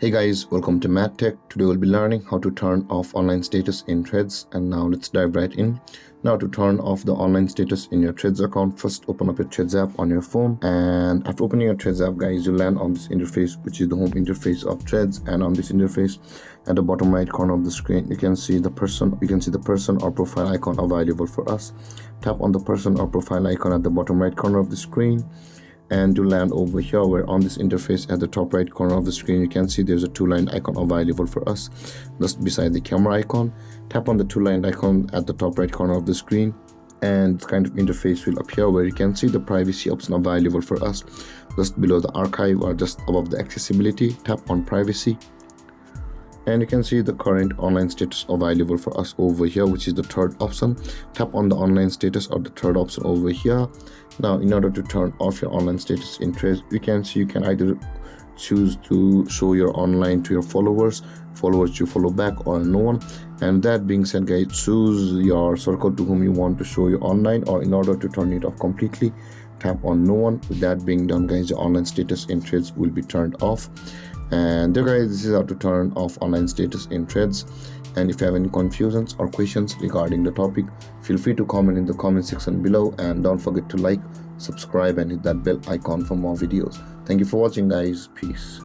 Hey guys, welcome to MadTech. Today we'll be learning how to turn off online status in Threads, and now let's dive right in. Now to turn off the online status in your Threads account, first open up your Threads app on your phone, and after opening your Threads app guys, you land on this interface, which is the home interface of Threads. And on this interface, at the bottom right corner of the screen, you can see the person or profile icon available for us. Tap on the person or profile icon at the bottom right corner of the screen, and you land over here where on this interface at the top right corner of the screen you can see there's a two-line icon available for us just beside the camera icon. Tap on the two-line icon at the top right corner of the screen, and this kind of interface will appear where you can see the privacy option available for us just below the archive or just above the accessibility. Tap on privacy, and you can see the current online status available for us over here, which is the third option. Tap on the online status or the third option over here. Now in order to turn off your online status in Threads, you can either choose to show your online to your followers you follow back, or no one. And that being said guys, choose your circle to whom you want to show your online, or in order to turn it off completely, tap on no one. With that being done guys, the online status in Threads will be turned off. And there guys, this is how to turn off online status in Threads. And if you have any confusions or questions regarding the topic, feel free to comment in the comment section below, and don't forget to like, subscribe and hit that bell icon for more videos. Thank you for watching guys. Peace.